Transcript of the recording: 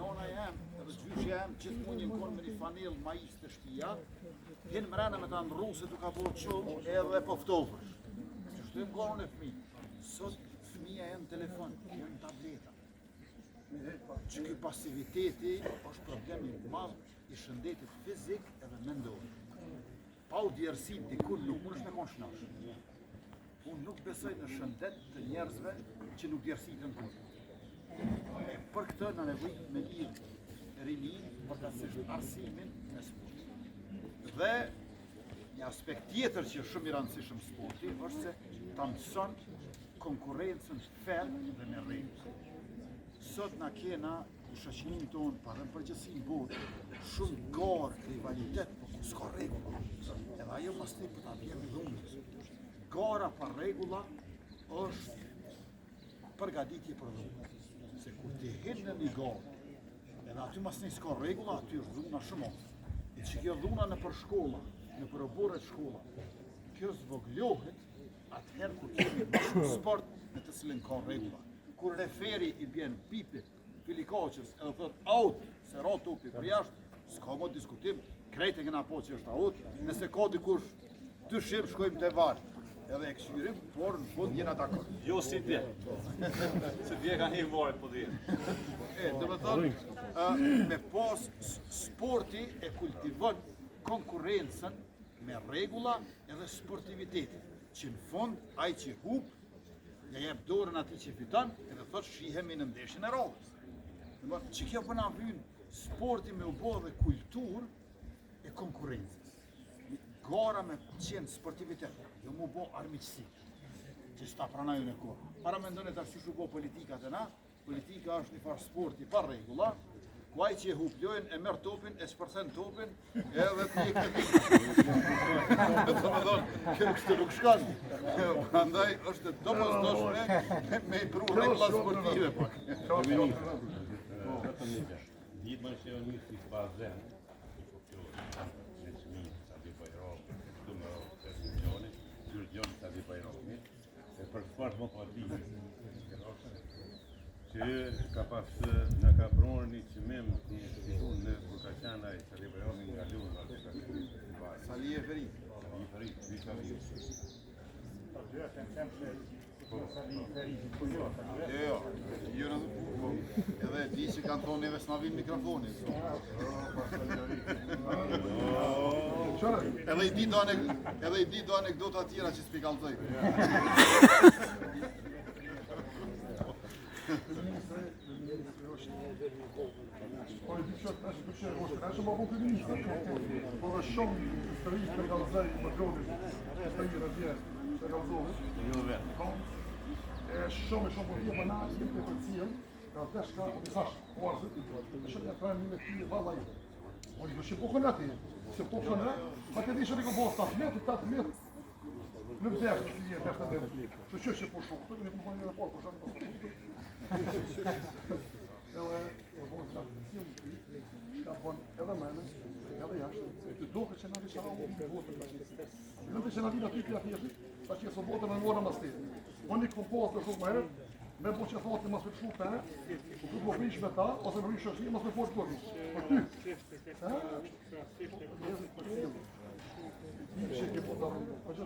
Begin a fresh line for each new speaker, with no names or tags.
nona jam, edhe gjyshja jam, gjithmonë një konë me një fanel majis të shtëpia, jenë mrena me ta ndru se tu ka po qumë edhe poftovësh. Që shtojmë konë e fëmi. Sot fëmija janë telefon, janë tableta. Që ky pasiviteti është problemi madh i shëndetit fizik edhe mendor. Pa u djerësit dikur nuk mund është me konë shnash. Unë nuk besoj në shëndet të njerëzve që nuk djerësitën kurrë. Për këtë në nevojë me lidh rinin, përkatësisht arsimin me sport. Dhe një aspekt tjetër që shumë i rëndësishëm sporti është se ta mëson konkurrencën fair dhe me rregull. Sot na kena në shoqërinë tonë, pa rënë përgjithësi në botë, shumë garë, rivalitet, po s'ka rregulla. Edhe ajo pastaj po ta vjen dhunës. Gara pa rregulla është përgatitje për dhunë. Se kur ti hin në një garë, edhe aty mas një s'ka rregulla, aty është dhuna shumë. E që kjo dhuna në për shkolla, në për oborët shkolla, kjo zvoglohet atëherë kur kemi shumë sport në të cilin ka rregulla. Kur referi i bjen pipi, filikaqës, edhe thot out, se ra topi për jashtë, s'ka mo diskutim, krejt e kena po që është out, nëse ka dikush dyshim shkojmë të varë. Edhe e këshyrim, por në fund jena dakord.
Jo si dje. Se dje ka një varet po dje.
Dhe me thonë, me pas sporti e kultivon konkurencën me regula edhe sportivitetin. Që në fund, ai që hup, ja jep dorën ati që fiton, edhe thot shihemi në ndeshjen e radhës. Që kjo përna vynë sporti me u bo dhe kultur e konkurencës. Gara me qenë sportivitet, jo mu bo armiqësi, që s'ta pranaju në kohë. Para me ndonë e ta shu bo politikat e na, politika është një farë sporti pa regula, ku aj që e huplojnë, e merë topin, e shpërthen topin, edhe t'jek të pikë. Dhe të më thonë, kjo kështë nuk shkanë. Andaj është të domosdoshme me i pru regula sportive.
Ditë më që një si bazen, për sport më pati që ka pas në ka pronë një qimim në Bukashana i Sali Bajromi nga Luna
Sali e Ferit. Jo, edhe di që kanë thonë neve s'na vinë mikrofonit. Edhe i di do anekdota tjera që s'pi kallëzoj.
Shumë më komunist, por shumë historisë për kallëzoj më grodit, historisë rëzje për kallëzohet. Shumë për tje për na jemë të përcijëm, ka të shka o disash, kuarzët, shumë e trajnë një me ti valaj. O një shumë po kënë ati, se po kënë, ma të di shumë i ko bo 7 metë, 8 metë, në vdekë që jetë e shtë dhe. Që po shumë, këtë një po një dhe por, po shumë po shumë. Edhe ka bon edhe mene, edhe jashtë, të doke që në visha rao në botën. Në të që në vina tykja tjeshtë, ta që jesë botën në ngorë në mastit. Unë një kompost të shumë mërë, me bo që thotë të mas me të shumë përë, u të më vrish me ta, ose më vrish shështi, mas me forë të kërës. Për ty. Për ty.